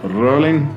Rolling.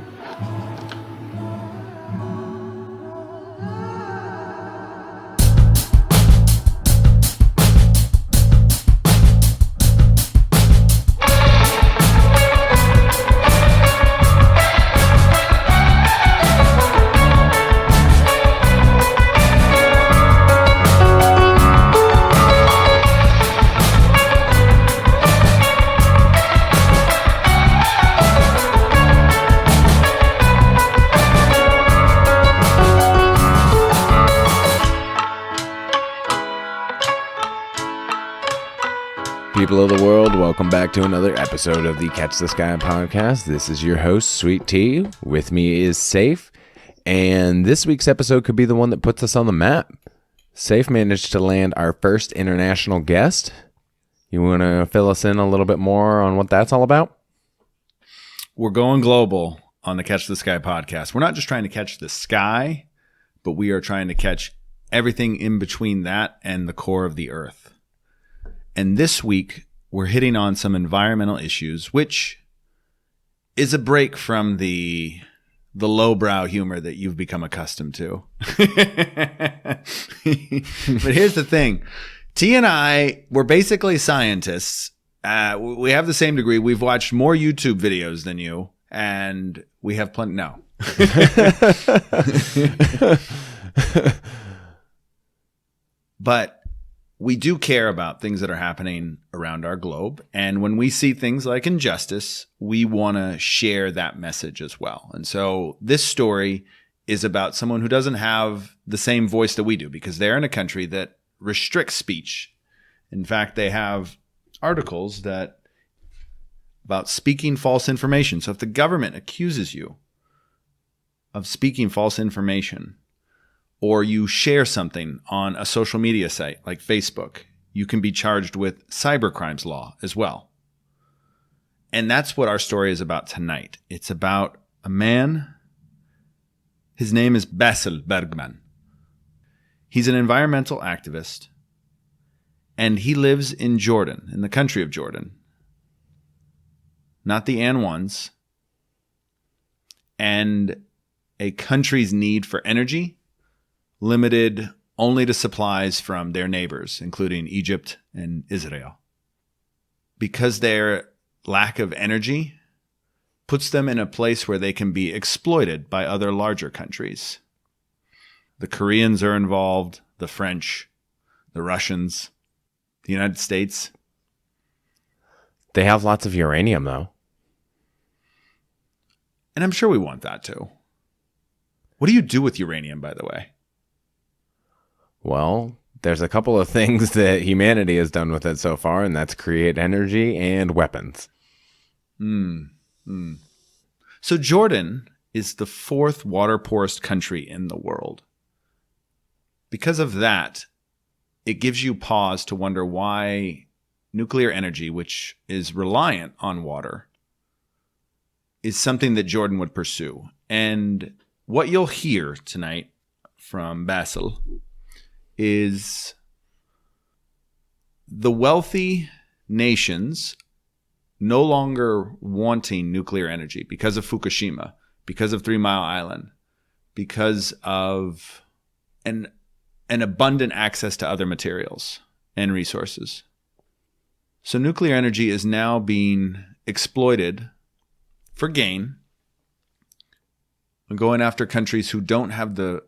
People of the world, welcome back to another episode of the Catch the Sky podcast. This is your host, Sweet Tea. With me is Safe, and this week's episode could be the one that puts us on the map. Safe managed to land our first international guest. You want to fill us in a little bit more on what that's all about? We're going global on the Catch the Sky podcast. We're not just trying to catch the sky, but we are trying to catch everything in between that and the core of the earth. And this week, we're hitting on some environmental issues, which is a break from the lowbrow humor that you've become accustomed to. But here's the thing. T and I, we're basically scientists. We have the same degree. We've watched more YouTube videos than you, and we have plenty. No. But we do care about things that are happening around our globe. And when we see things like injustice, we want to share that message as well. And so this story is about someone who doesn't have the same voice that we do because they're in a country that restricts speech. In fact, they have articles that about speaking false information. So if the government accuses you of speaking false information, or you share something on a social media site like Facebook, you can be charged with cybercrimes law as well. And that's what our story is about tonight. It's about a man. His name is Basel Burgan. He's an environmental activist, and he lives in Jordan, in the country of Jordan. Not the An-ones. And a country's need for energy limited only to supplies from their neighbors, including Egypt and Israel. Because their lack of energy puts them in a place where they can be exploited by other larger countries. The Koreans are involved, the French, the Russians, the United States. They have lots of uranium, though. And I'm sure we want that too. What do you do with uranium, by the way? Well, there's a couple of things that humanity has done with it so far, and that's create energy and weapons. So Jordan is the fourth water-poorest country in the world. Because of that, it gives you pause to wonder why nuclear energy, which is reliant on water, is something that Jordan would pursue. And what you'll hear tonight from Basel is the wealthy nations no longer wanting nuclear energy because of Fukushima, because of 3 Mile Island, because of an abundant access to other materials and resources. So nuclear energy is now being exploited for gain, going after countries who don't have the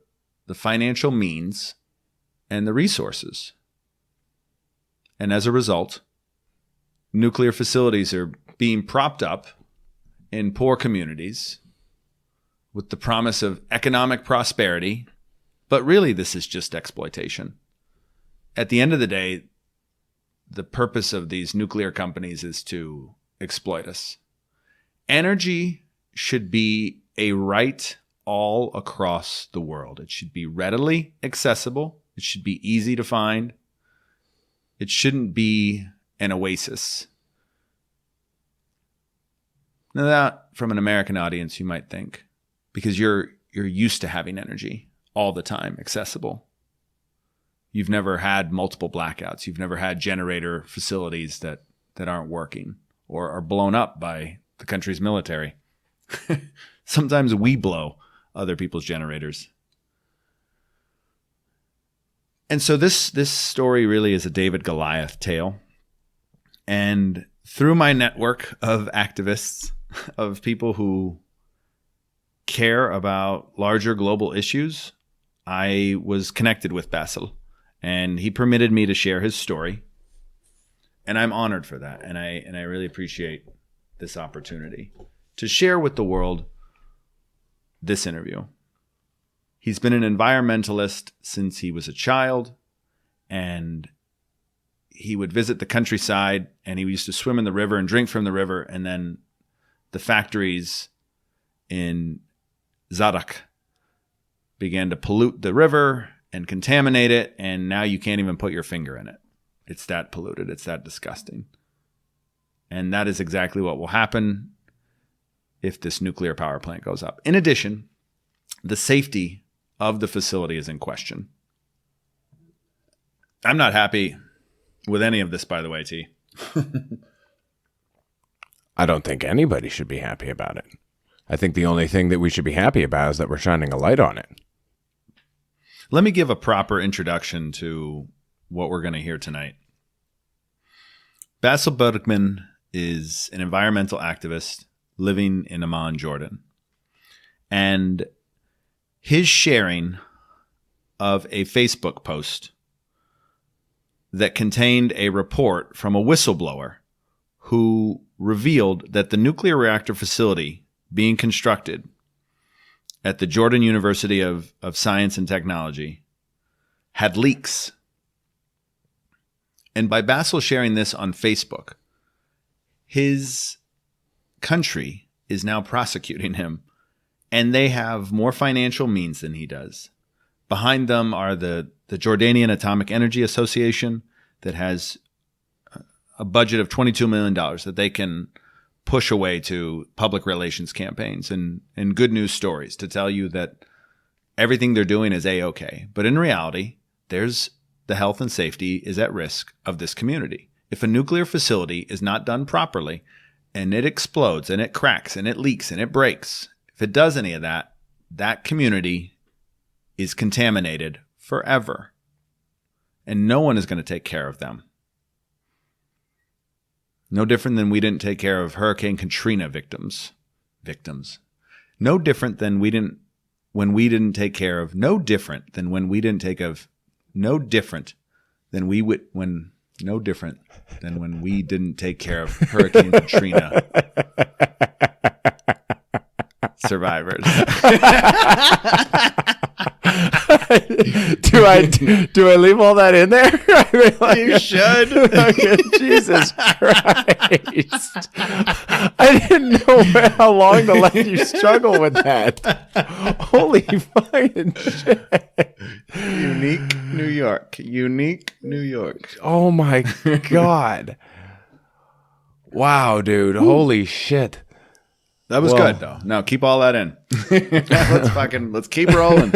financial means and the resources. And as a result, nuclear facilities are being propped up in poor communities with the promise of economic prosperity. But really, this is just exploitation. At the end of the day, the purpose of these nuclear companies is to exploit us. Energy should be a right all across the world. It should be readily accessible. It should be easy to find. It shouldn't be an oasis. Now that, from an American audience, you might think, because you're used to having energy all the time accessible. You've never had multiple blackouts. You've never had generator facilities that aren't working or are blown up by the country's military. Sometimes we blow other people's generators. And so this story really is a David Goliath tale. And through my network of activists, of people who care about larger global issues, I was connected with Basel, and he permitted me to share his story. And I'm honored for that. And I really appreciate this opportunity to share with the world this interview. He's been an environmentalist since he was a child, and he would visit the countryside, and he used to swim in the river and drink from the river, and then the factories in Zadak began to pollute the river and contaminate it, and now you can't even put your finger in it. It's that polluted. It's that disgusting. And that is exactly what will happen if this nuclear power plant goes up. In addition, the safety of the facility is in question. I'm not happy with any of this, by the way, T. I don't think anybody should be happy about it. I think the only thing that we should be happy about is that we're shining a light on it. Let me give a proper introduction to what we're going to hear tonight. Basel Burgan is an environmental activist living in Amman, Jordan. And his sharing of a Facebook post that contained a report from a whistleblower who revealed that the nuclear reactor facility being constructed at the Jordan University of Science and Technology had leaks. And by Basel sharing this on Facebook, his country is now prosecuting him, and they have more financial means than he does. Behind them are the Jordanian Atomic Energy Association that has a budget of $22 million that they can push away to public relations campaigns and good news stories to tell you that everything they're doing is A-okay. But in reality, there's the health and safety is at risk of this community. If a nuclear facility is not done properly and it explodes and it cracks and it leaks and it breaks, if it does any of that, that community is contaminated forever. And no one is going to take care of them. No different than we didn't take care of Hurricane Katrina victims. No different than we didn't when we didn't take care of. No different than when we didn't take of. No different than we would when. No different than when we didn't take care of Hurricane Katrina survivors. Do I leave all that in there? I mean, like, You should. Jesus Christ. I didn't know how long to let you struggle with that. Holy fucking shit. Unique New York. Oh my God. Wow, dude. Holy shit. That was good though. No, keep all that in. let's keep rolling.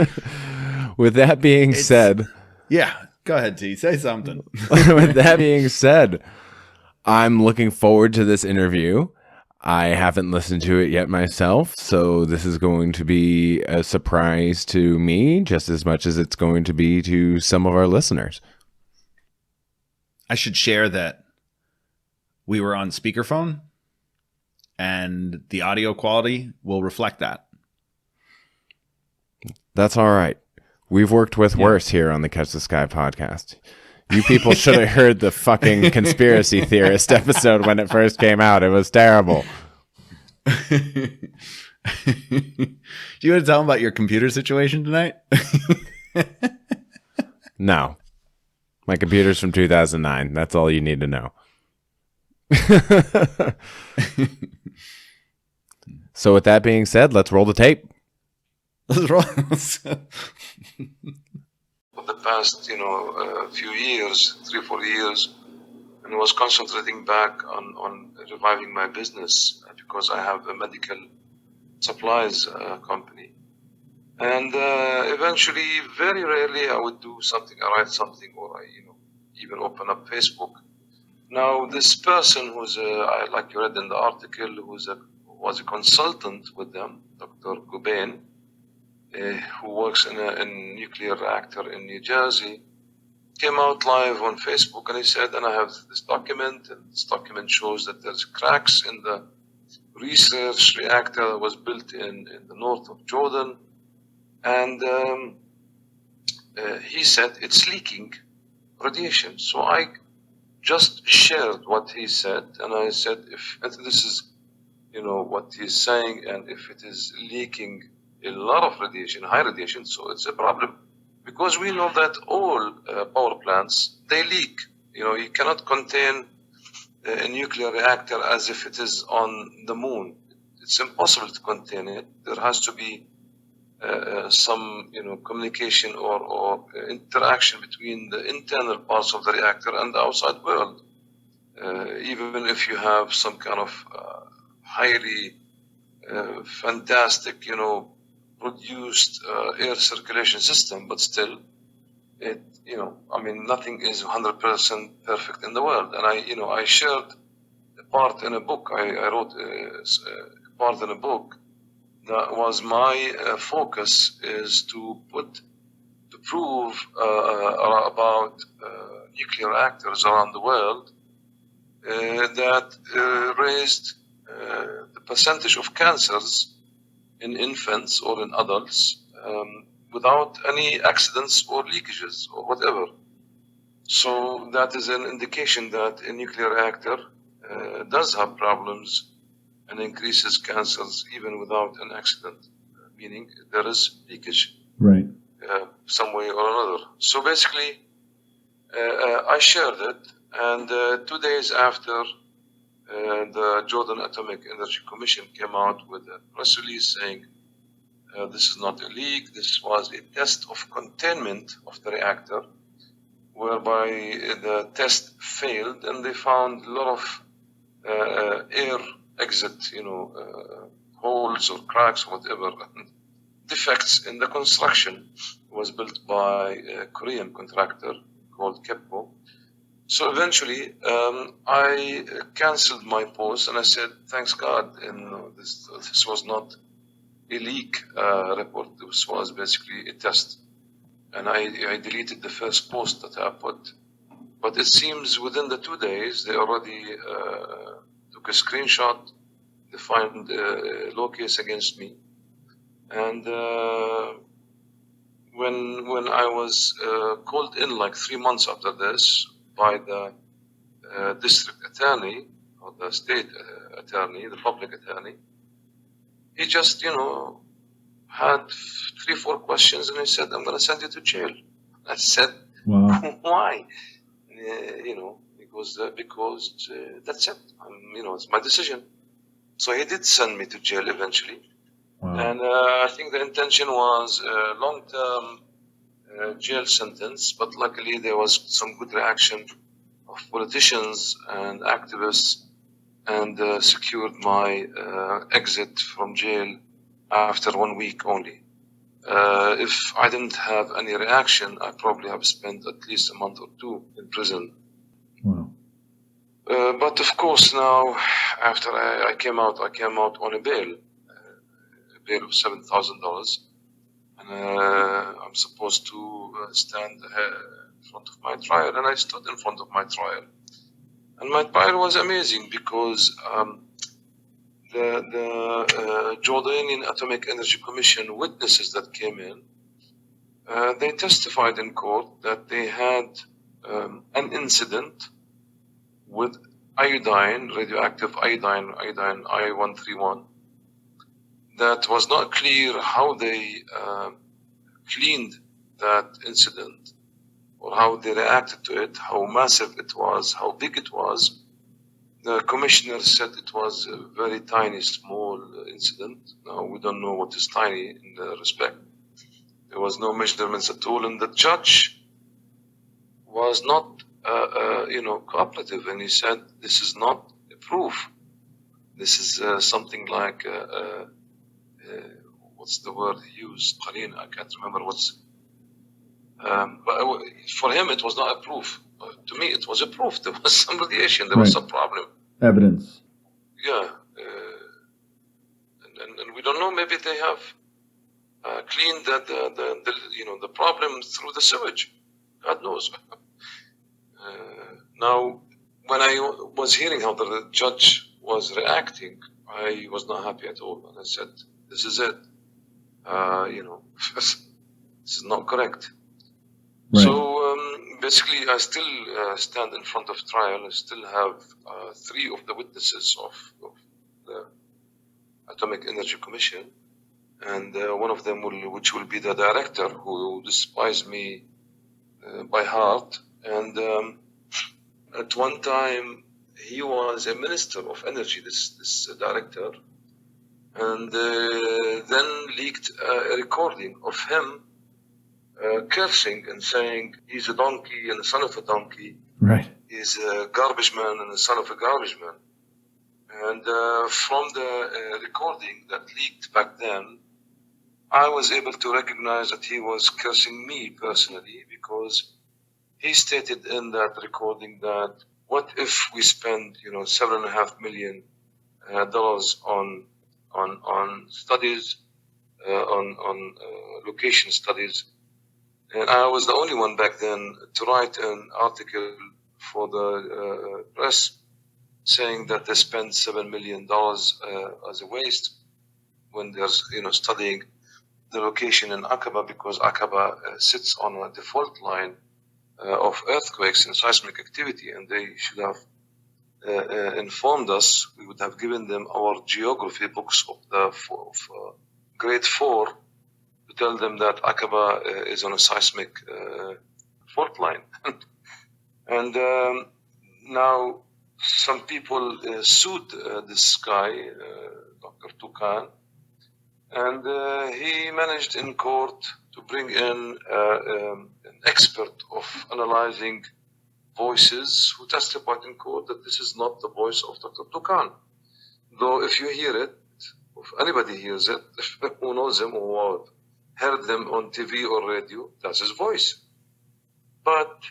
With that being said, Yeah, go ahead, T. Say something. with that being said, I'm looking forward to this interview. I haven't listened to it yet myself, so this is going to be a surprise to me just as much as it's going to be to some of our listeners. I should share that we were on speakerphone, and the audio quality will reflect that. That's all right. We've worked with worse here on the Catch the Sky podcast. You people should have heard the fucking conspiracy theorist episode when it first came out. It was terrible. Do you want to tell them about your computer situation tonight? No. My computer's from 2009. That's all you need to know. So with that being said, let's roll the tape. Let's roll. For the past, few years, 3-4 years, and was concentrating back on reviving my business because I have a medical supplies company. And eventually, very rarely, I would do something, I write something, or I, even open up Facebook. Now, this person who's, like you read in the article, who was a consultant with them, Dr. Gubain, who works in a nuclear reactor in New Jersey, came out live on Facebook, and he said, and I have this document, and this document shows that there's cracks in the research reactor that was built in the north of Jordan, and he said it's leaking radiation. So I just shared what he said, and I said, if this is, what he's saying, and if it is leaking a lot of radiation, high radiation, so it's a problem. Because we know that all power plants, they leak. You cannot contain a nuclear reactor as if it is on the moon. It's impossible to contain it. There has to be some, communication or interaction between the internal parts of the reactor and the outside world. Even if you have some kind of highly fantastic, produced air circulation system, but still, nothing is 100% perfect in the world. And I shared a part in a book. I wrote a part in a book that was my focus is to prove about nuclear reactors around the world that raised the percentage of cancers in infants or in adults without any accidents or leakages or whatever. So that is an indication that a nuclear reactor does have problems and increases cancers even without an accident, meaning there is leakage, right, some way or another. So basically, I shared it, and 2 days after the Jordan Atomic Energy Commission came out with a press release saying this is not a leak, this was a test of containment of the reactor, whereby the test failed and they found a lot of air exit, holes or cracks or whatever, defects in the construction. It was built by a Korean contractor called Kepco. So eventually, I canceled my post and I said, thanks God, this was not a leak report. This was basically a test. And I deleted the first post that I put. But it seems within the 2 days, they already took a screenshot. They found a law case against me. And when I was called in like 3 months after this, by the district attorney or the state attorney, the public attorney, he just, had 3-4 questions and he said, I'm going to send you to jail. I said, wow. Why? Because that's it. It's my decision. So he did send me to jail eventually. Wow. And I think the intention was a long-term jail sentence, but luckily there was some good reaction of politicians and activists, and secured my exit from jail after 1 week only. If I didn't have any reaction, I probably have spent at least a month or 2 in prison. Wow. But of course now, after I came out on a bail of $7,000. And I'm supposed to stand in front of my trial, and I stood in front of my trial. And my trial was amazing because the Jordanian Atomic Energy Commission witnesses that came in, they testified in court that they had an incident with iodine, radioactive iodine I-131, that was not clear how they cleaned that incident or how they reacted to it, how massive it was, how big it was. The commissioner said it was a very tiny, small incident. Now, we don't know what is tiny in the respect. There was no measurements at all, and the judge was not, cooperative, and he said, this is not a proof. This is something like, what's the word he used? Qareen, I can't remember what's. But for him, it was not a proof. To me, it was a proof. There was some radiation. There was some problem. Evidence. Yeah. and we don't know. Maybe they have cleaned the problem through the sewage. God knows. Now, when I was hearing how the judge was reacting, I was not happy at all, and I said, "This is it. This is not correct." Right. So basically, I still stand in front of trial. I still have 3 of the witnesses of the Atomic Energy Commission, and one of them which will be the director, who despised me by heart. And at one time, he was a minister of energy, this director, and then leaked a recording of him cursing and saying he's a donkey and the son of a donkey. Right. He's a garbage man and the son of a garbage man. And from the recording that leaked back then, I was able to recognize that he was cursing me personally, because he stated in that recording that what if we spend, $7.5 million on studies, on location studies. And I was the only one back then to write an article for the press saying that they spend $7 million as a waste when they're studying the location in Aqaba, because Aqaba sits on a default line of earthquakes and seismic activity, and they should have informed us. We would have given them our geography books of grade 4 to tell them that Aqaba is on a seismic fault line. And now some people sued this guy, Dr. Toukan, and he managed in court to bring in an expert of analyzing voices, who testified in court that this is not the voice of Dr. Toukan. Though if you hear it, if anybody hears it, who knows him or heard them on TV or radio, that's his voice. But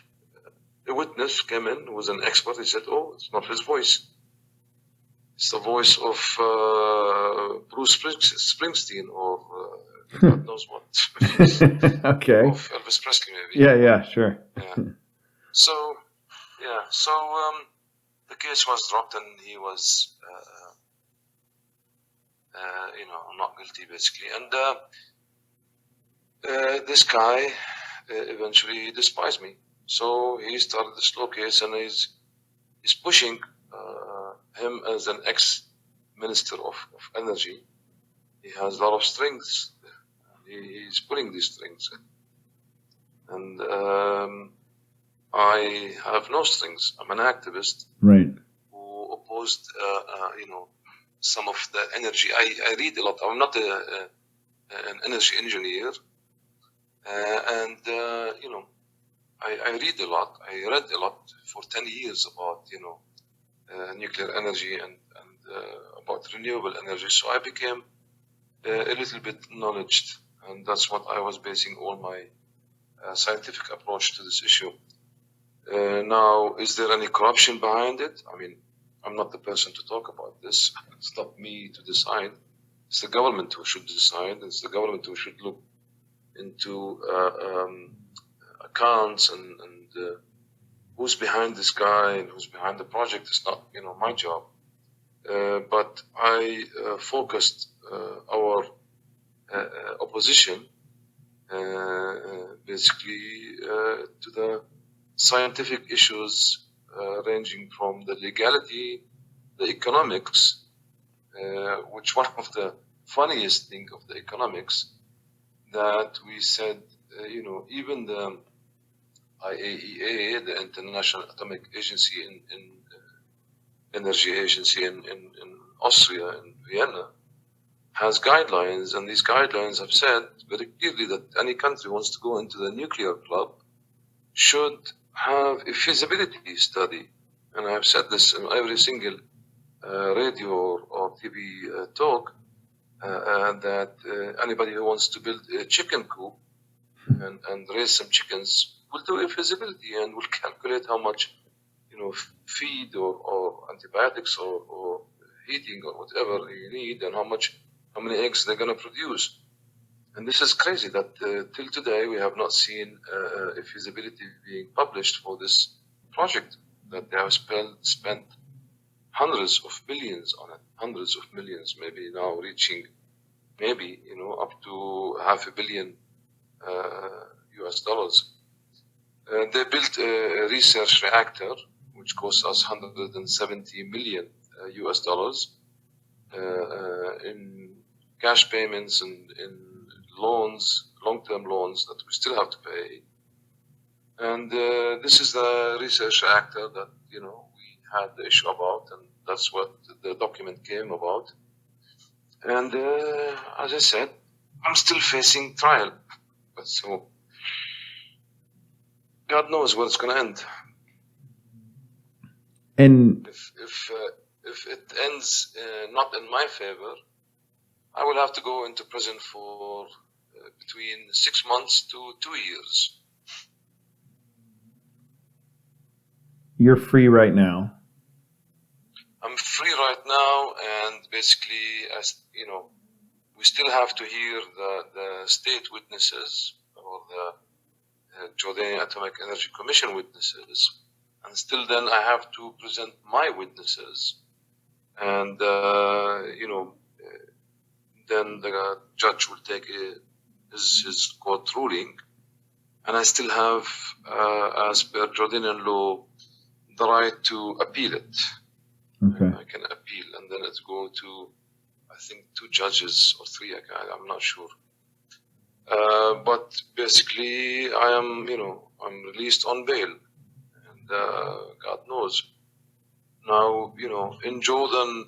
a witness came in, who was an expert. He said, "Oh, it's not his voice. It's the voice of Bruce Springsteen or God knows what." Okay. Of Elvis Presley, maybe. Yeah, sure. Yeah. So the case was dropped, and he was, not guilty, basically. And this guy eventually despised me. So he started the slow case, and he's pushing him as an ex-minister of energy. He has a lot of strings. He's pulling these strings. And I have no strings. I'm an activist, right, who opposed, some of the energy. I read a lot. I'm not an energy engineer. I read a lot. I read a lot for 10 years about, nuclear energy and about renewable energy. So I became a little bit knowledgeable, and that's what I was basing all my scientific approach to this issue. Now, is there any corruption behind it? I mean, I'm not the person to talk about this. It's not me to decide. It's the government who should decide. It's the government who should look into accounts and who's behind this guy and who's behind the project. It's not, my job. But I focused our opposition basically to the scientific issues ranging from the legality, the economics, which one of the funniest thing of the economics, that we said, even the IAEA, the International Atomic Agency in Energy Agency in Austria, in Vienna, has guidelines, and these guidelines have said very clearly that any country wants to go into the nuclear club should have a feasibility study. And I've said this in every single radio or TV talk, that anybody who wants to build a chicken coop and raise some chickens will do a feasibility and will calculate how much, feed or antibiotics or heating or whatever you need, and how much how many eggs they're going to produce. And this is crazy that till today we have not seen a feasibility being published for this project, that they have spent hundreds of billions on it, hundreds of millions, maybe now reaching maybe, up to $500 million US dollars. They built a research reactor, which cost us 170 million US dollars in cash payments and in loans, long-term loans that we still have to pay. And this is the research reactor that, we had the issue about, and that's what the document came about. And as I said, I'm still facing trial. So God knows where it's going to end. And if it ends not in my favor, I will have to go into prison for between 6 months to 2 years. You're free right now. I'm free right now, and basically, we still have to hear the state witnesses or the Jordanian Atomic Energy Commission witnesses, and still then I have to present my witnesses, and then the judge will take his court ruling, and I still have, as per Jordanian law, the right to appeal it. Okay. I can appeal, and then it's go to, I think, 2 judges or 3. I'm not sure. But basically, I'm released on bail, and God knows. Now, in Jordan,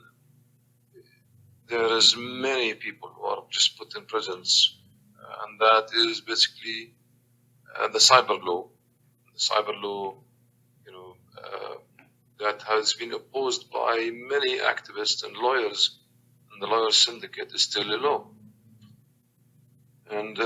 there is many people who are just put in prisons, and that is basically the cyber law. The cyber law, that has been opposed by many activists and lawyers, and the lawyer syndicate is still a law. And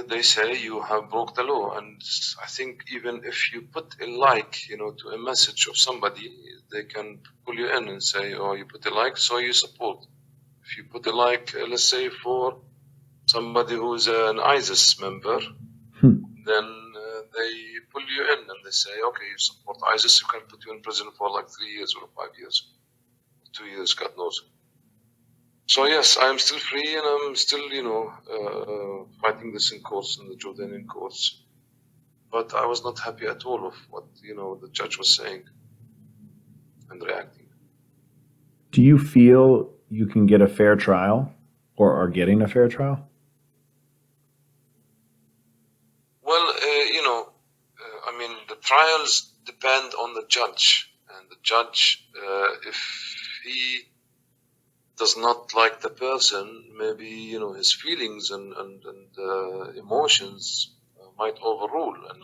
they say you have broke the law. And I think even if you put a like, to a message of somebody, they can pull you in and say, oh, you put a like, so you support. If you put a like, let's say for somebody who is an ISIS member, then they pull you in and they say, okay, you support ISIS, you can put you in prison for like 3 years or 5 years, 2 years, God knows. So yes, I'm still free, and I'm still, fighting this in courts, in the Jordanian courts. But I was not happy at all of what, the judge was saying and reacting. Do you feel you can get a fair trial, or are getting a fair trial? Well, the trials depend on the judge, and the judge, if he does not like the person, maybe his feelings and emotions might overrule. And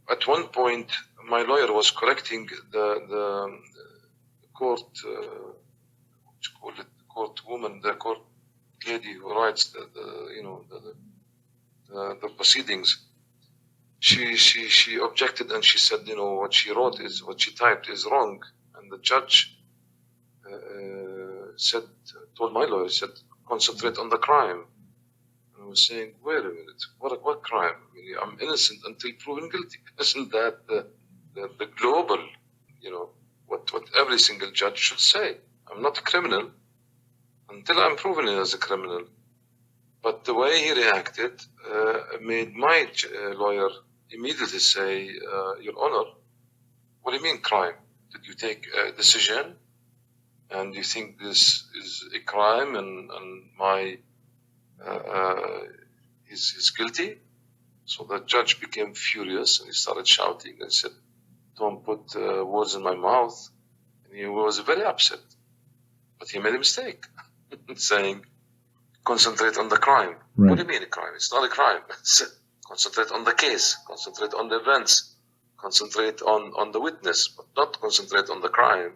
at one point, my lawyer was correcting the court, what you call it, court woman, the court lady who writes the proceedings. She objected, and she said, what she wrote is, what she typed is wrong. And the judge told my lawyer, said, concentrate on the crime. And I was saying, wait a minute, what crime? I'm innocent until proven guilty. Isn't that the global, what every single judge should say? I'm not a criminal until I'm proven as a criminal. But the way he reacted made my lawyer immediately say, Your Honor, what do you mean crime? Did you take a decision and you think this is a crime and my he's guilty? So the judge became furious and he started shouting and said, don't put words in my mouth. And he was very upset. But he made a mistake saying, concentrate on the crime. Right. What do you mean a crime? It's not a crime. Concentrate on the case, concentrate on the events, concentrate on the witness, but not concentrate on the crime.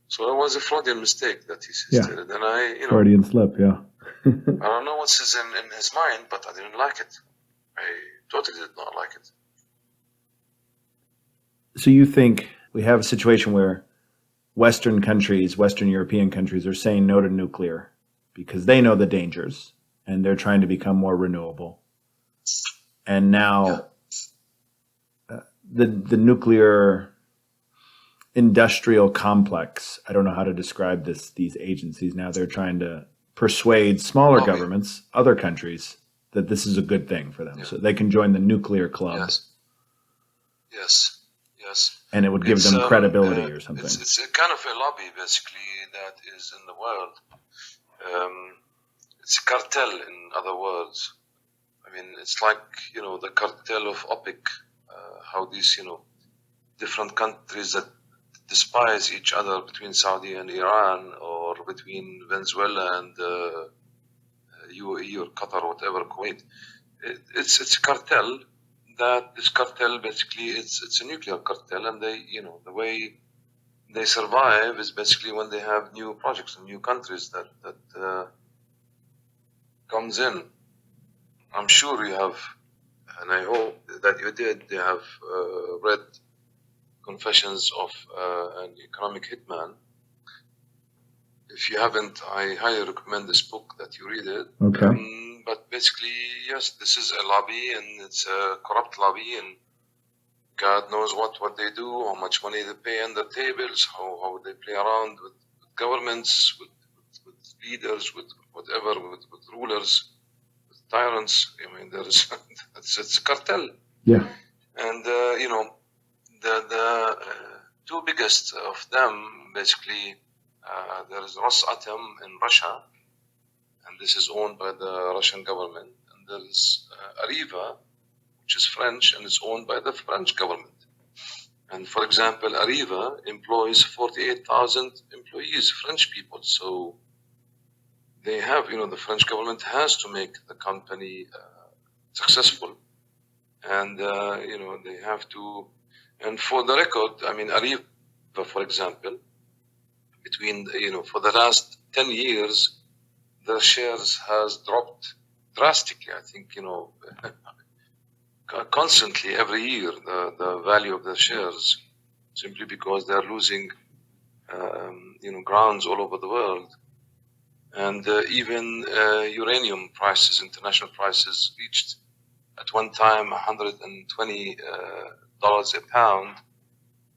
So it was a Freudian mistake that he stated. And I, Freudian slip, yeah. I don't know what's in his mind, but I didn't like it. I totally did not like it. So you think we have a situation where Western countries, Western European countries, are saying no to nuclear because they know the dangers and they're trying to become more renewable. And now the nuclear industrial complex, I don't know how to describe these agencies now, they're trying to persuade smaller governments, other countries, that this is a good thing for them. So they can join the nuclear club. Yes. And it would give them credibility or something. It's a kind of a lobby, basically, that is in the world. It's a cartel, in other words. I mean, it's like, the cartel of OPEC, how these, different countries that despise each other between Saudi and Iran, or between Venezuela and UAE or Qatar or whatever, Kuwait. It's a cartel. That this cartel, basically, it's a nuclear cartel, and they, the way they survive is basically when they have new projects and new countries that comes in. I'm sure you have, and I hope that you did. They have read Confessions of an Economic Hitman. If you haven't, I highly recommend this book that you read it. Okay. But basically, yes, this is a lobby, and it's a corrupt lobby, and God knows what they do, how much money they pay on the tables, how they play around with governments, with leaders, with whatever, with rulers, with tyrants. I mean, it's a cartel. Yeah. And the two biggest of them, basically, there is Rosatom in Russia, and this is owned by the Russian government. And there is Areva, which is French, and it's owned by the French government. And for example, Areva employs 48,000 employees, French people. So they have, the French government has to make the company successful. And, they have to, and for the record, I mean, Areva, for example, between, for the last 10 years, the shares has dropped drastically. I think, constantly every year, the value of the shares, simply because they're losing, grounds all over the world. And even uranium prices, international prices, reached at one time $120 a pound,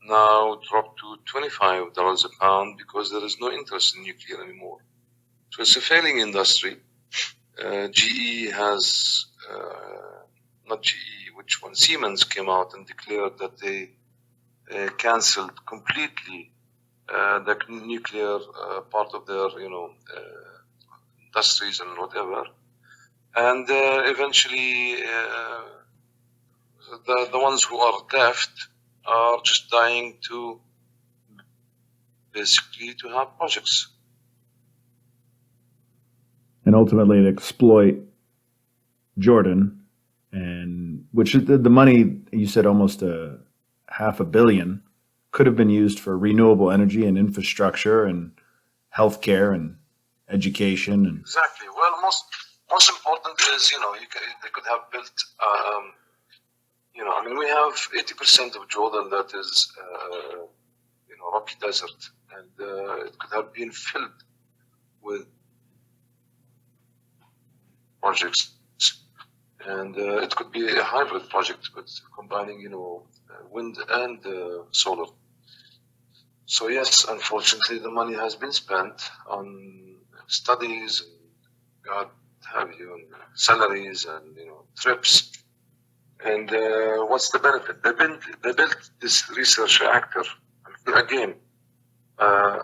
now dropped to $25 a pound because there is no interest in nuclear anymore. So it's a failing industry. GE has, not GE, which one? Siemens came out and declared that they cancelled completely the nuclear part of their, industries and whatever. And eventually, the ones who are left are just dying to, basically, to have projects. And ultimately to exploit Jordan, and which is the money, you said almost $500 million, could have been used for renewable energy and infrastructure and healthcare and education. And exactly. Well, most important is, they could have built, I mean, we have 80% of Jordan that is, rocky desert, and it could have been filled with projects, and it could be a hybrid project with combining, wind and solar. So yes, unfortunately, the money has been spent on studies, and God have you, and salaries, and trips. And what's the benefit? They built this research reactor. Again, I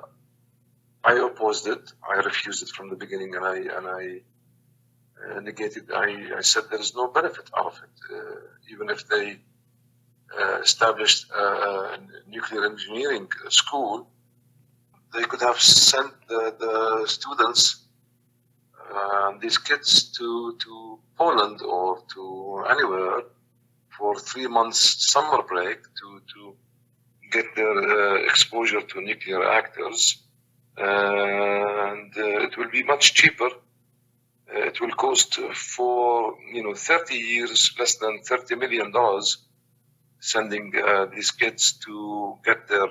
opposed it. I refused it from the beginning, and I negated. I said there is no benefit out of it. Even if they established a nuclear engineering school, they could have sent the students, these kids, to Poland or to anywhere for 3 months summer break to get their exposure to nuclear reactors, and it will be much cheaper. It will cost for 30 years less than $30 million, sending these kids to get their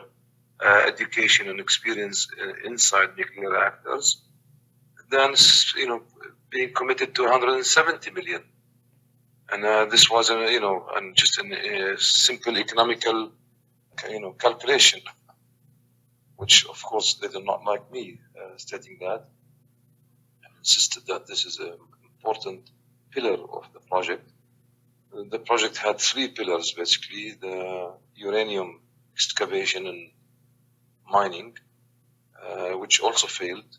education and experience inside nuclear reactors, then being committed to 170 million. And this was and just a simple economical calculation, which of course they did not like me stating that, and insisted that this is an important pillar of the project. The project had 3 pillars basically: the uranium excavation and mining, which also failed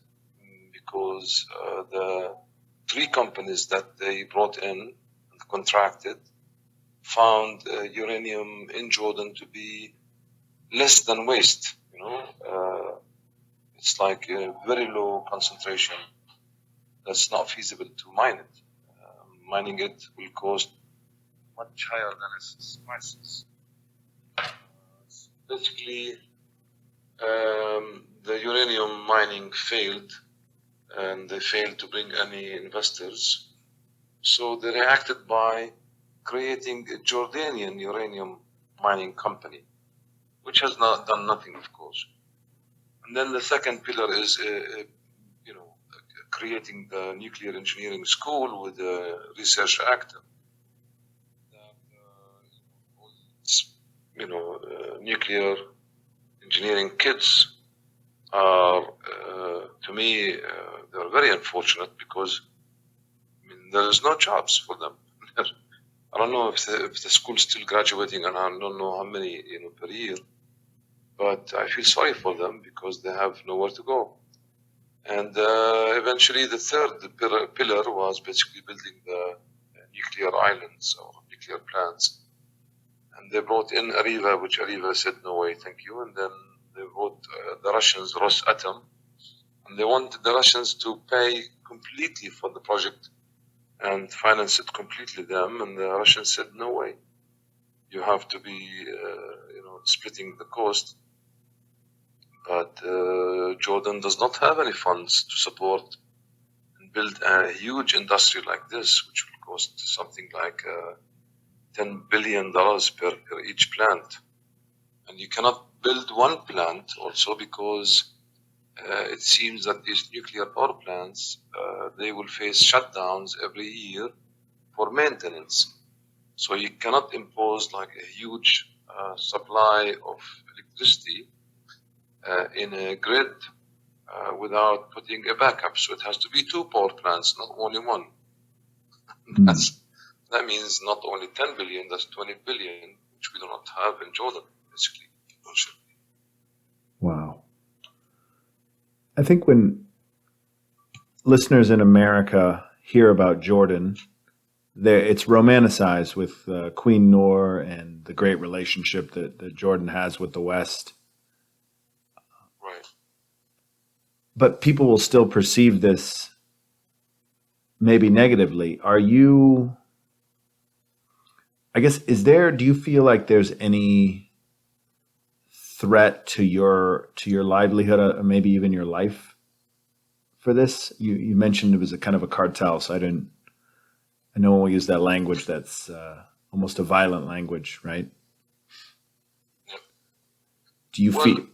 because the 3 companies that they brought in and contracted found uranium in Jordan to be less than waste. It's like a very low concentration. That's not feasible to mine it. Mining it will cost much higher than its prices. Basically, the uranium mining failed, and they failed to bring any investors. So they reacted by creating a Jordanian uranium mining company, which has not done nothing, of course. And then the second pillar is, creating the nuclear engineering school with a research reactor. Nuclear engineering kids are, to me, they're very unfortunate because there is no jobs for them. I don't know if the school's still graduating, and I don't know how many per year, but I feel sorry for them because they have nowhere to go. And eventually the third pillar was basically building the nuclear islands or nuclear plants. And they brought in Arriva, which Arriva said, no way, thank you. And then they brought the Russians, Rosatom, and they wanted the Russians to pay completely for the project and finance it completely them. And the Russians said, no way. You have to be, splitting the cost. But Jordan does not have any funds to support and build a huge industry like this, which will cost something like $10 billion per each plant. And you cannot build one plant also because it seems that these nuclear power plants, they will face shutdowns every year for maintenance. So you cannot impose like a huge supply of electricity in a grid without putting a backup. So it has to be 2 power plants, not only one. That means not only 10 billion, that's 20 billion, which we do not have in Jordan, basically. Wow. I think when listeners in America hear about Jordan, it's romanticized with Queen Noor and the great relationship that Jordan has with the West. Right. But people will still perceive this maybe negatively. Do you feel like there's any threat to your livelihood, or maybe even your life for this? You mentioned it was a kind of a cartel, so I know when we use that language, that's almost a violent language, right? Yep. Do you feel?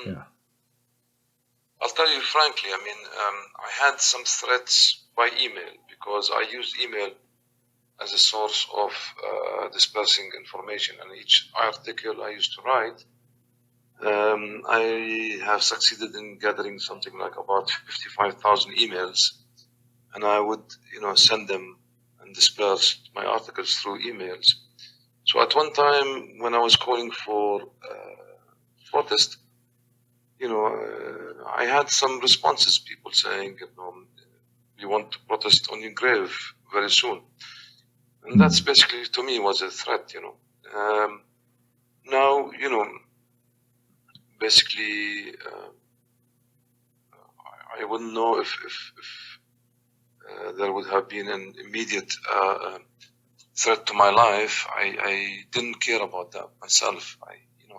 Yeah. I'll tell you frankly, I had some threats by email because I used email as a source of dispersing information. And each article I used to write, I have succeeded in gathering something like about 55,000 emails, and I would, send them and disperse my articles through emails. So at one time, when I was calling for protest, I had some responses, people saying, you want to protest on your grave very soon. And that's basically, to me, was a threat, Now, basically, I wouldn't know if there would have been an immediate threat to my life. I didn't care about that myself.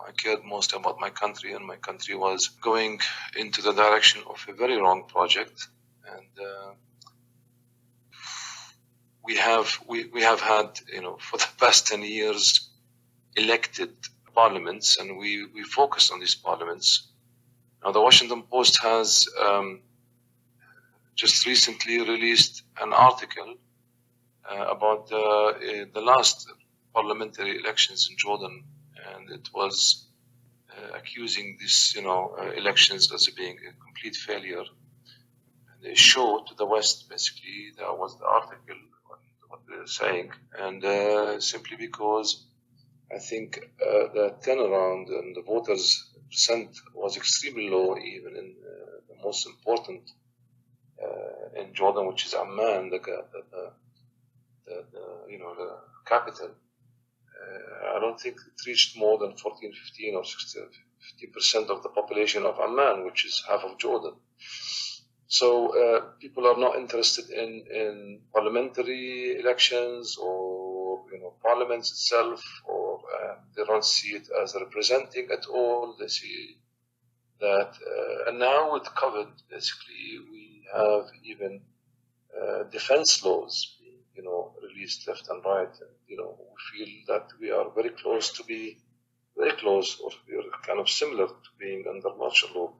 I cared most about my country, and my country was going into the direction of a very wrong project. And we have had, for the past 10 years, elected parliaments, and we focused on these parliaments. Now, the Washington Post has just recently released an article about the last parliamentary elections in Jordan, and it was accusing these, elections as being a complete failure. And they showed to the West, basically, that was the article, what they're saying, and simply because I think the turnaround and the voters' percent was extremely low, even in the most important in Jordan, which is Amman, the capital. I don't think it reached more than 14, 15 or 50% of the population of Amman, which is half of Jordan. So people are not interested in parliamentary elections or parliaments itself, or they don't see it as representing at all. They see that, and now with COVID, basically, we have even defense laws being, released left and right. And, we feel that we are very close to be very close, or we are kind of similar to being under martial law,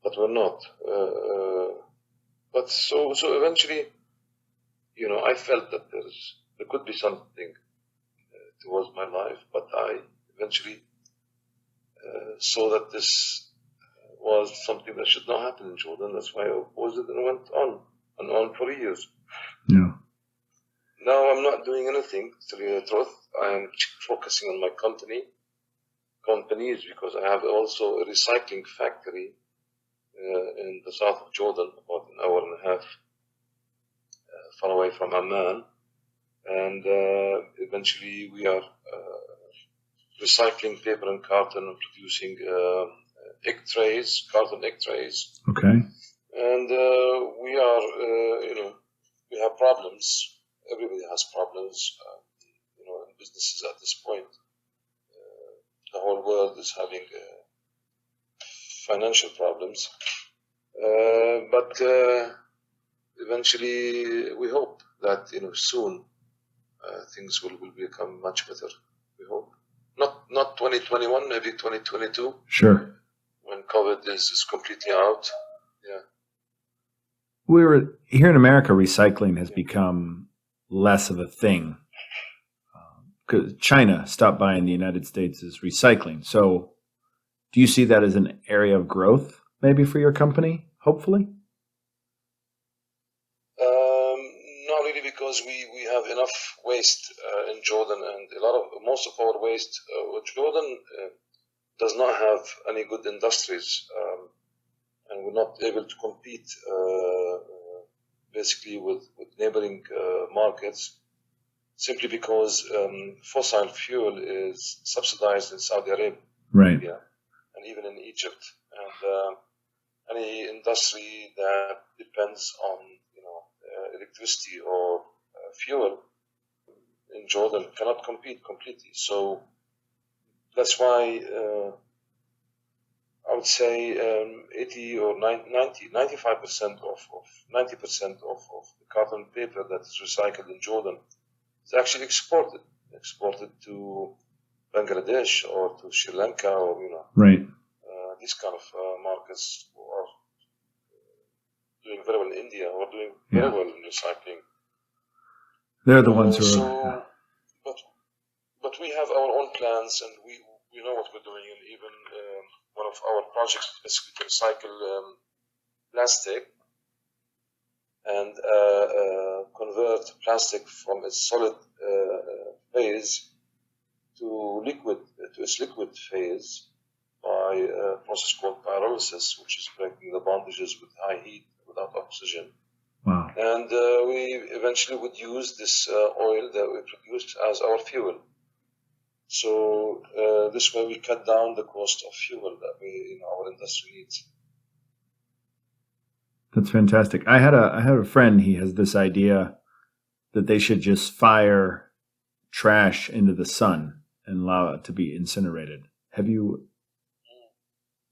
but we're not. But so eventually, I felt that there could be something towards my life, but I eventually saw that this was something that should not happen in Jordan. That's why I opposed it and went on and on for years. Yeah. Now I'm not doing anything, to tell you the truth. I'm focusing on my companies, because I have also a recycling factory in the south of Jordan, about an hour and a half far away from Amman. And eventually we are recycling paper and carton and producing carton egg trays. Okay. And we are, we have problems. Everybody has problems, in businesses at this point. The whole world is having financial problems. But eventually we hope that, soon things will become much better. We hope. Not 2021, maybe 2022. Sure. When COVID is completely out. Yeah. Here in America, recycling has become less of a thing because China stopped buying the United States' recycling. So do you see that as an area of growth maybe for your company, hopefully? Not really, because we have enough waste in Jordan, and most of our waste, Jordan does not have any good industries, and we're not able to compete basically with neighboring markets, simply because fossil fuel is subsidized in Saudi Arabia, right? Yeah, and even in Egypt, and any industry that depends on electricity or fuel in Jordan cannot compete completely. So that's why I would say 80 or 95% of 90% of the carton paper that is recycled in Jordan is actually exported to Bangladesh or to Sri Lanka, or right. These kind of markets who are doing very well in India, or doing very well in recycling. They're the ones who are. But we have our own plans, and we know what we're doing, and even one of our projects is to recycle plastic and convert plastic from its solid phase to its liquid phase by a process called pyrolysis, which is breaking the bondages with high heat without oxygen. Wow. And we eventually would use this oil that we produce as our fuel. So this way we cut down the cost of fuel that our industry needs. That's fantastic. I had a friend. He has this idea that they should just fire trash into the sun and allow it to be incinerated.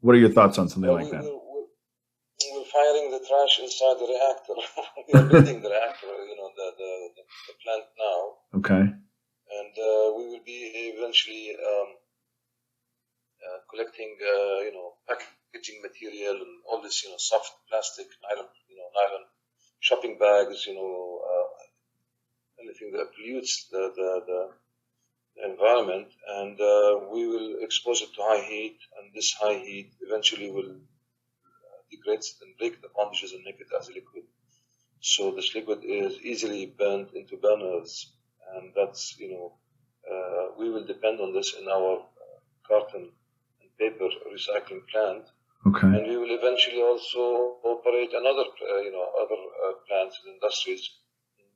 What are your thoughts on something like that? We're firing the trash inside the reactor. We are building the reactor, the plant now. Okay. And we will be eventually collecting, packaging material and all this, soft plastic, nylon shopping bags, anything that pollutes the environment, and we will expose it to high heat, and this high heat eventually will degrade it and break the bondages and make it as a liquid. So this liquid is easily burnt into burners, and that's, we will depend on this in our carton and paper recycling plant. Okay. And we will eventually also operate other plants and industries,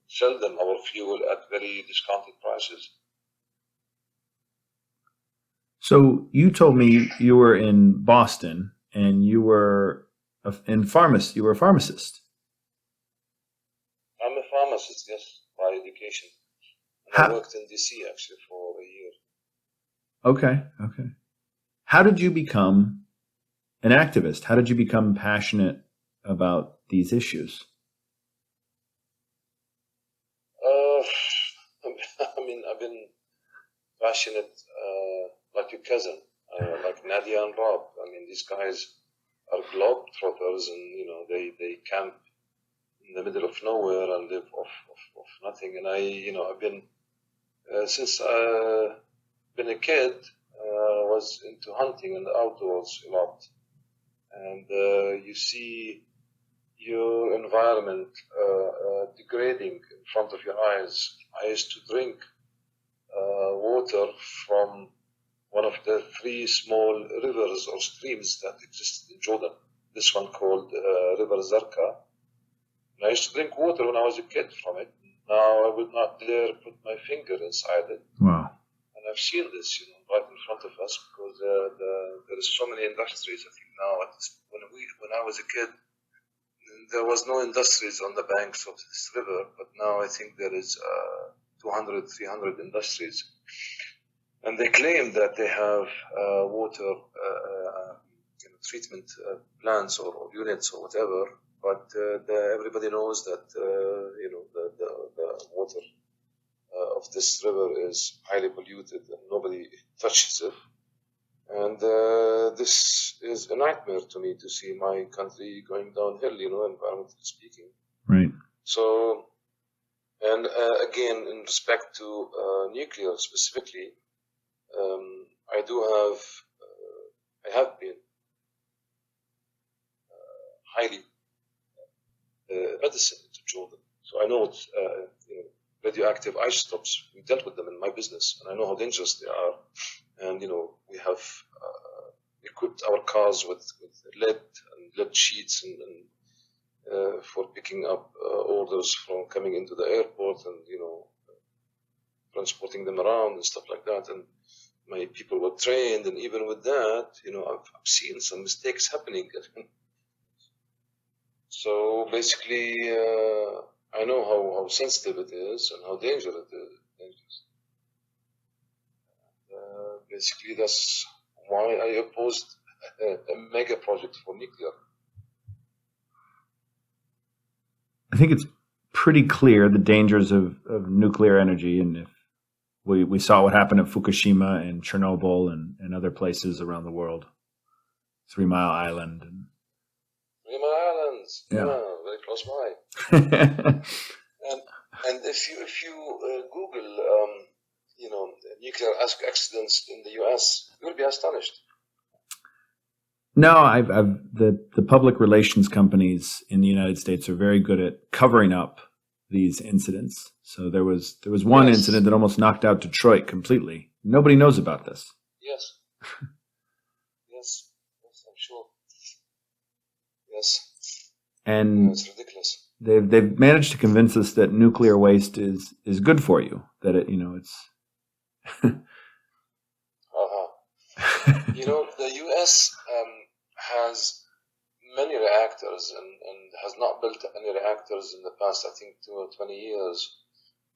sell them our fuel at very discounted prices. So you told me you were in Boston and you were You were a pharmacist. I'm a pharmacist, yes, by education. And I worked in DC actually for a year. Okay. How did you become an activist? How did you become passionate about these issues? I've been passionate like your cousin, like Nadia and Rob. These guys are globetrotters, and they camp in the middle of nowhere and live off nothing. And I've been since been a kid, was into hunting and the outdoors a lot, and you see your environment degrading in front of your eyes. I used to drink water from one of the 3 small rivers or streams that existed in Jordan. This one called River Zarqa. And I used to drink water when I was a kid from it. Now I would not dare put my finger inside it. Wow. And I've seen this, right in front of us, because there is so many industries. I think now, when I was a kid, there was no industries on the banks of this river, but now I think there is 200, 300 industries. And they claim that they have water treatment plants or units or whatever, but everybody knows that the water of this river is highly polluted and nobody touches it. And this is a nightmare to me, to see my country going downhill, environmentally speaking. Right. So, and again, in respect to nuclear specifically, I have been highly medicine into Jordan. So I know it's, radioactive isotopes. We dealt with them in my business, and I know how dangerous they are. And we have equipped our cars with lead and lead sheets and for picking up orders from coming into the airport and transporting them around and stuff like that. And my people were trained, and even with that, I've seen some mistakes happening. So basically, I know how sensitive it is and how dangerous it is. Basically, that's why I opposed a mega project for nuclear. I think it's pretty clear the dangers of nuclear energy, and if we saw what happened at Fukushima and Chernobyl and other places around the world, 3 Mile Island. 3 Mile Islands, yeah, very close by. and if you Google nuclear accidents in the U.S., you'll be astonished. No, the public relations companies in the United States are very good at covering up these incidents. So there was one incident that almost knocked out Detroit completely. Nobody knows about this. Yes. Yes, I'm sure. Yes. And it's ridiculous. They've managed to convince us that nuclear waste is good for you. That it's. The U.S. has many reactors and has not built any reactors in the past, I think, 2 or 20 years.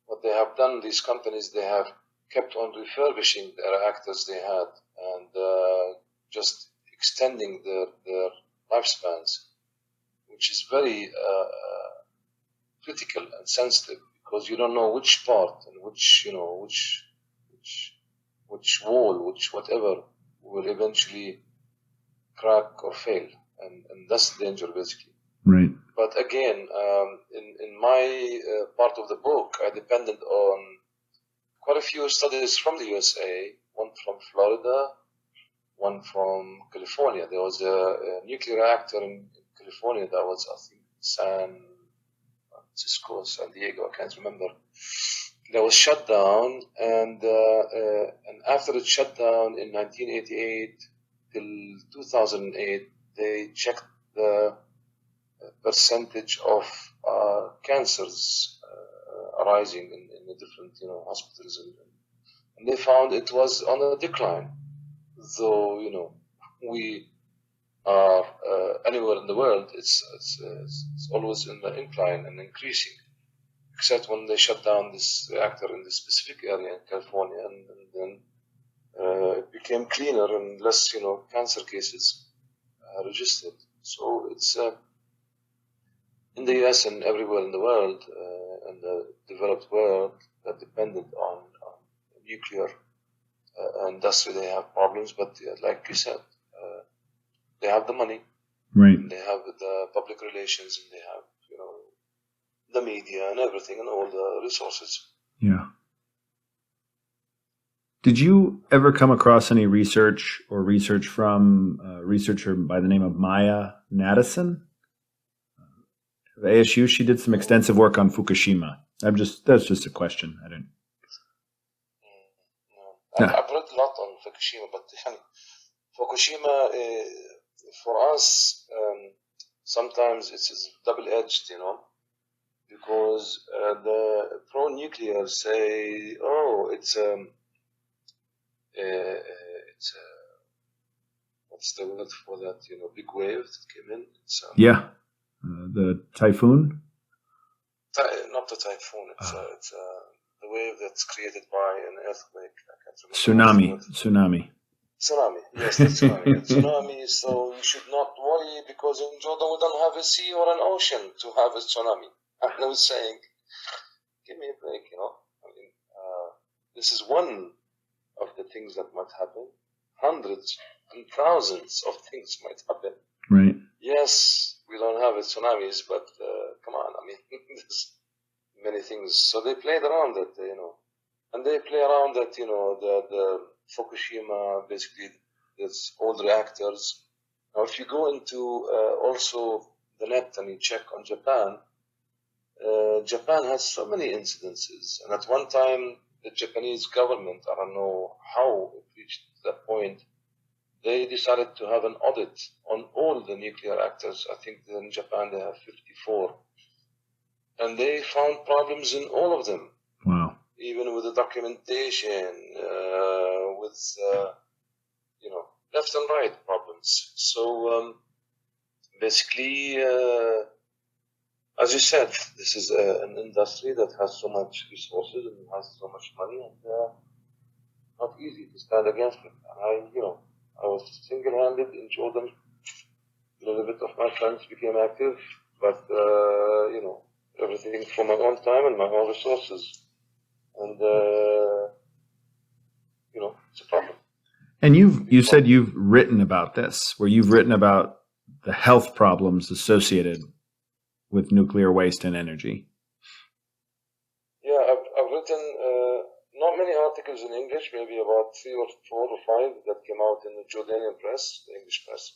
What they have done, these companies, they have kept on refurbishing the reactors they had and just extending their lifespans, which is very critical and sensitive, because you don't know which part and which wall, which whatever will eventually crack or fail, and that's the danger basically. Right. But again, in my part of the book, I depended on quite a few studies from the USA, one from Florida, one from California. There was a nuclear reactor in California that was, I think, San Francisco, San Diego, I can't remember. That was shut down, and after it shut down in 1988 till 2008, they checked the percentage of cancers arising in the different hospitals, and they found it was on a decline. Though we are anywhere in the world, it's always in the incline and increasing, except when they shut down this reactor in this specific area in California, and then it became cleaner and less cancer cases registered. So it's in the US and everywhere in the world, and the developed world, that dependent on nuclear industry, they have problems. But like you said, they have the money, right? And they have the public relations, and they have the media and everything, and all the resources. Yeah. Did you ever come across any research from a researcher by the name of Maya Nadesan? At ASU, she did some extensive work on Fukushima. That's just a question. I didn't. No. I've read a lot on Fukushima, but Fukushima, for us, sometimes it's double-edged, because the pro-nuclear say, oh, it's what's the word for that? Big wave that came in. It's, the typhoon. Not the typhoon. It's the wave that's created by an earthquake. I can't remember. Tsunami. Tsunami. Yes, the tsunami. Tsunami. So you should not worry, because in Jordan we don't have a sea or an ocean to have a tsunami. I was saying, give me a break. I mean, this is one of the things that might happen. Hundreds and thousands of things might happen. Right. Yes, we don't have tsunamis, but come on. I mean, there's many things. So they played around it, and they play around that, the Fukushima, basically, that's old reactors. Now, if you go into also the net and you check on Japan, Japan has so many incidences. And at one time, the Japanese government, I don't know how it reached that point, they decided to have an audit on all the nuclear reactors. I think in Japan they have 54. And they found problems in all of them. Wow. Even with the documentation, with, left and right problems. So basically, as you said, this is an industry that has so much resources and has so much money, and not easy to stand against it. And I was single-handed in Jordan. A little bit of my friends became active, but everything for my own time and my own resources. And it's a problem. And you said you've written about this, where you've written about the health problems associated with nuclear waste and energy. Yeah, I've written not many articles in English, maybe about 3 or 4 or 5 that came out in the Jordanian press, the English press.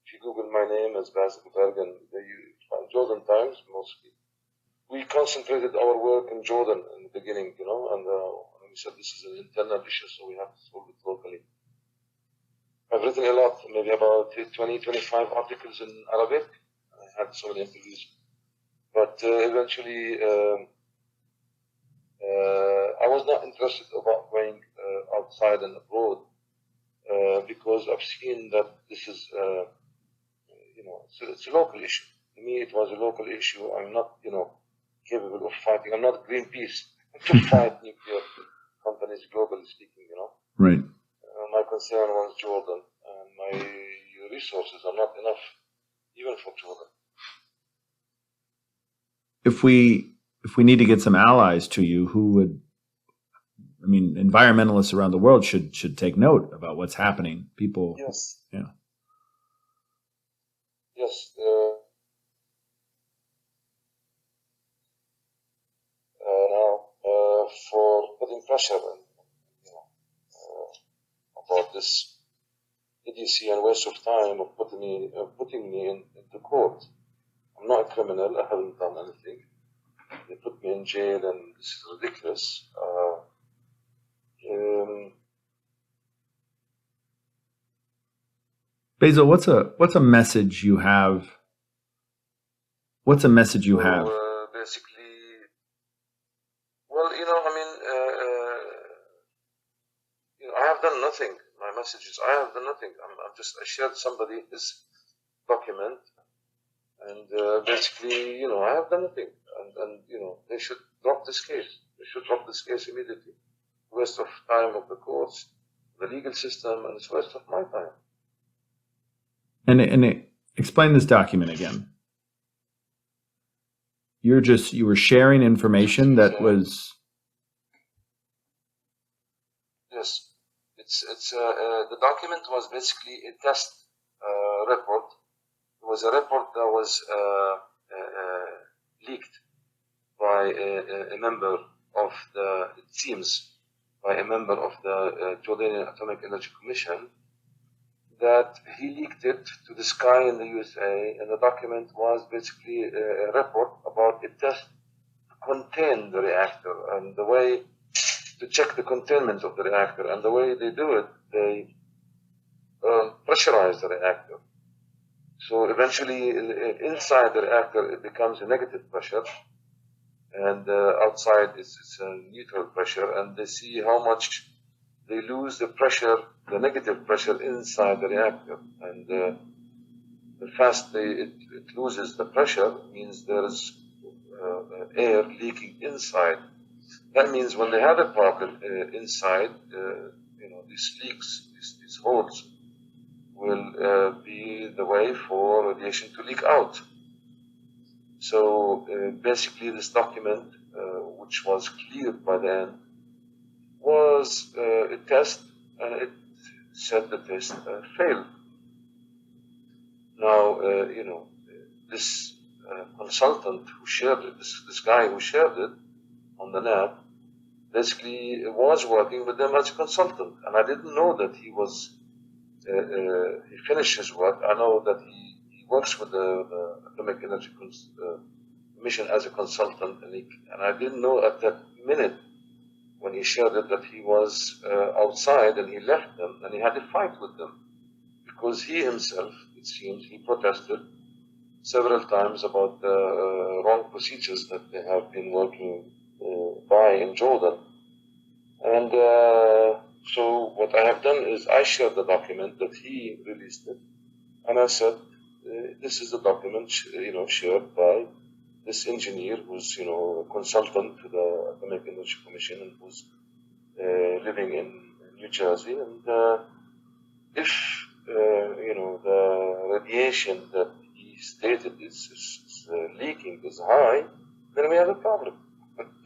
If you Google my name as Basel Burgan, you find Jordan Times mostly. We concentrated our work in Jordan in the beginning, and we said this is an internal issue, so we have to solve it locally. I've written a lot, maybe about 20, 25 articles in Arabic. I had so many interviews. But eventually, I was not interested about going outside and abroad, because I've seen that this is, it's a local issue. To me, it was a local issue. I'm not, capable of fighting. I'm not Greenpeace to fight nuclear companies globally speaking, Right. My concern was Jordan, and my resources are not enough even for Jordan. If we need to get some allies to you, who I mean, environmentalists around the world should take note about what's happening. People, Yes. yeah. Yes. Now, for putting pressure on, about this idiocy and waste of time of putting me into court. I'm not a criminal. I haven't done anything. They put me in jail, and this is ridiculous. Basel, what's a message you have? What's a message you have? Basically, well, I have done nothing. My message is, I have done nothing. I shared somebody his document, and basically, I have done nothing. And they should drop this case. They should drop this case immediately. Waste of time of the courts, the legal system, and it's waste of my time. And explain this document again. You were sharing information that was. Yes, the document was basically a test report. It was a report that was leaked by a member of by a member of the Jordanian Atomic Energy Commission, that he leaked it to the sky in the USA, and the document was basically a report about a test to contain the reactor, and the way to check the containment of the reactor, and the way they do it, they pressurize the reactor. So eventually, inside the reactor, it becomes a negative pressure, and outside it's a neutral pressure, and they see how much they lose the pressure, the negative pressure inside the reactor, and the fast it loses the pressure means there is air leaking inside. That means when they have a problem inside, these leaks, these holes, will be the way for radiation to leak out. So basically, this document, which was cleared by the end, was a test, and it said the test failed. Now, this consultant who shared it, this guy who shared it on the net, basically was working with them as a consultant, and I didn't know that he was. He finished his work. I know that he works with the Atomic Energy Commission as a consultant, and I didn't know at that minute when he shared it that he was outside, and he left them, and he had a fight with them because he himself, it seems, he protested several times about the wrong procedures that they have been working by in Jordan. And so what I have done is I shared the document that he released it, and I said, this is the document, shared by this engineer who's, a consultant to the Atomic Energy Commission and who's living in New Jersey. And if, the radiation that he stated is leaking is high, then we have a problem.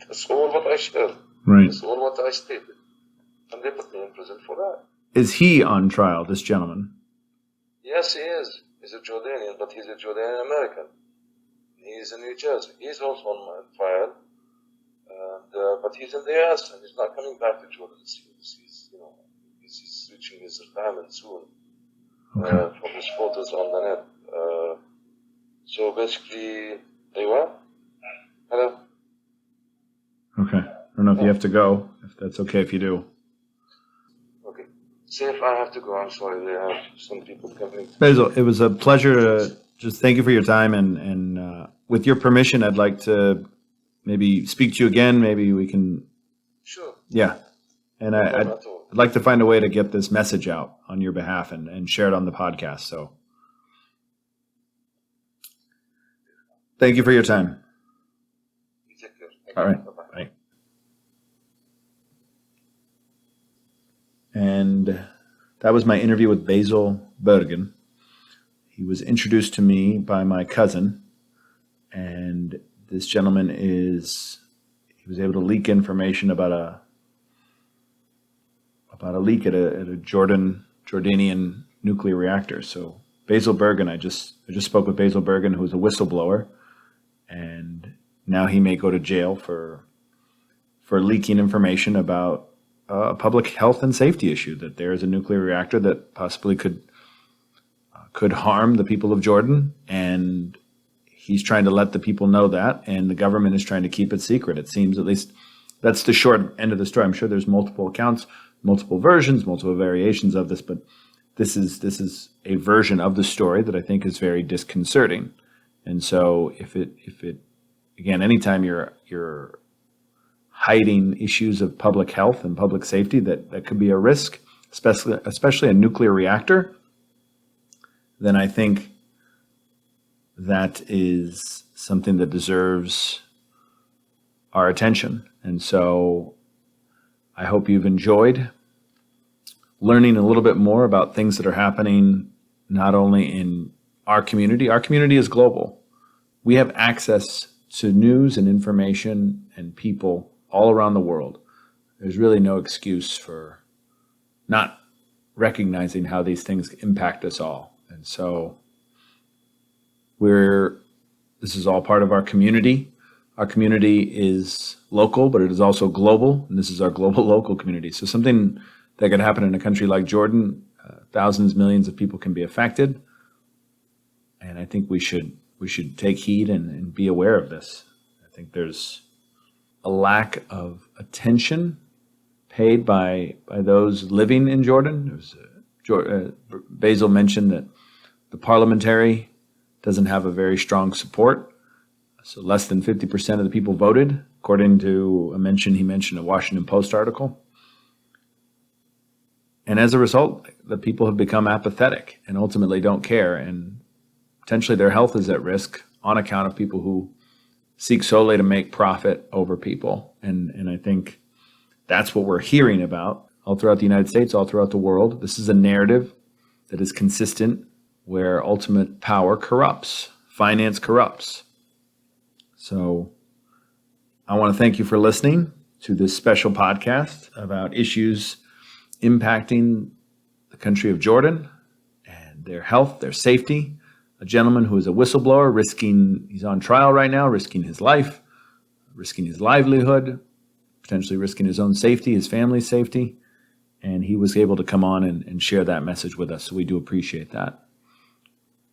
That's all what I shared. Right. That's all what I stated. And they put me in prison for that. Is he on trial, this gentleman? Yes, he is. He's a Jordanian, but he's a Jordanian American. He's in New Jersey. He's also on my trial, and, but he's in the US, and he's not coming back to Jordan. He's reaching his retirement soon. Okay. From his photos on the net. So basically, they were. Hello. Okay. I don't know if you have to go. If that's okay if you do. Okay. Saif, I have to go. I'm sorry. They have some people coming. Basel, it was a pleasure to just thank you for your time, and with your permission, I'd like to maybe speak to you again. Maybe we can. Sure. Yeah. And I'd like to find a way to get this message out on your behalf and share it on the podcast. So thank you for your time. You take care. All right. Bye. And that was my interview with Basel Burgan. He was introduced to me by my cousin, and this gentleman he was able to leak information about about a leak at a Jordanian nuclear reactor. So Basel Burgan, I just spoke with Basel Burgan, who's a whistleblower, and now he may go to jail for leaking information about a public health and safety issue, that there is a nuclear reactor that possibly could harm the people of Jordan, and he's trying to let the people know that, and the government is trying to keep it secret. It seems, at least that's the short end of the story. I'm sure there's multiple accounts, multiple versions, multiple variations of this, but this is a version of the story that I think is very disconcerting. And so if it again, anytime you're hiding issues of public health and public safety that could be a risk, especially a nuclear reactor, then I think that is something that deserves our attention. And so I hope you've enjoyed learning a little bit more about things that are happening not only in our community. Our community is global. We have access to news and information and people all around the world. There's really no excuse for not recognizing how these things impact us all. And so this is all part of our community. Our community is local, but it is also global, and this is our global local community. So something that could happen in a country like Jordan, thousands, millions of people can be affected. And I think we should take heed and be aware of this. I think there's a lack of attention paid by those living in Jordan. Basel mentioned that the parliamentary doesn't have a very strong support. So less than 50% of the people voted, according to he mentioned a Washington Post article. And as a result, the people have become apathetic and ultimately don't care. And potentially their health is at risk on account of people who seek solely to make profit over people. And I think that's what we're hearing about all throughout the United States, all throughout the world. This is a narrative that is consistent, where ultimate power corrupts, finance corrupts. So I want to thank you for listening to this special podcast about issues impacting the country of Jordan and their health, their safety. A gentleman who is a whistleblower, he's on trial right now, risking his life, risking his livelihood, potentially risking his own safety, his family's safety. And he was able to come on and share that message with us. So we do appreciate that.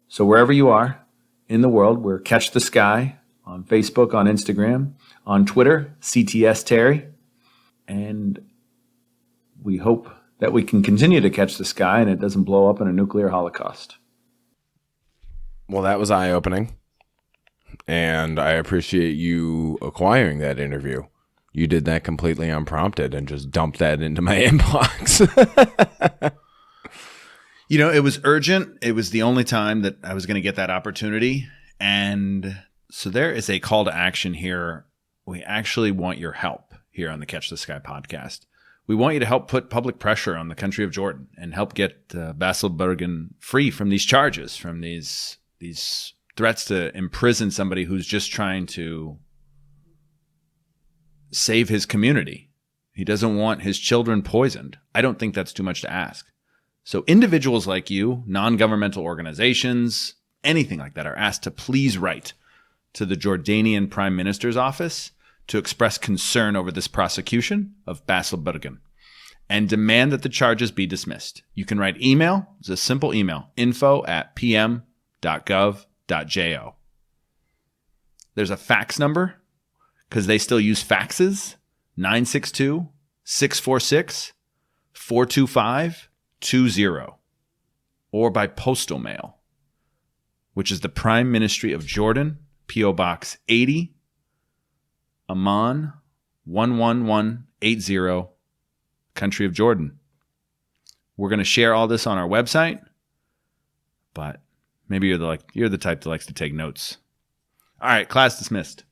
So wherever you are in the world, we're Catch the Sky on Facebook, on Instagram, on Twitter, CTS Terry. And we hope that we can continue to catch the sky and it doesn't blow up in a nuclear holocaust. Well, that was eye-opening. And I appreciate you acquiring that interview. You did that completely unprompted and just dumped that into my inbox. It was urgent. It was the only time that I was going to get that opportunity. And so there is a call to action here. We actually want your help here on the Catch the Sky podcast. We want you to help put public pressure on the country of Jordan and help get Basel Burgan free from these charges, from these threats to imprison somebody who's just trying to save his community. He doesn't want his children poisoned. I don't think that's too much to ask. So individuals like you, non-governmental organizations, anything like that, are asked to please write to the Jordanian Prime Minister's office to express concern over this prosecution of Basel Burgan and demand that the charges be dismissed. You can write email. It's a simple email, info@pm.gov.jo. There's a fax number, because they still use faxes, 962-646-425-20, or by postal mail, which is the Prime Ministry of Jordan, P.O. Box 80, Amman 11180, country of Jordan. We're going to share all this on our website, but maybe you're the type that likes to take notes. All right, class dismissed.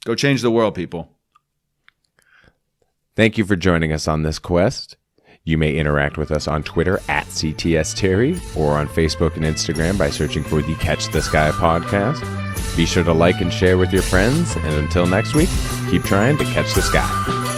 Go change the world, people. Thank you for joining us on this quest. You may interact with us on Twitter @CTSTerry or on Facebook and Instagram by searching for the Catch the Sky podcast. Be sure to like and share with your friends. And until next week, keep trying to catch the sky.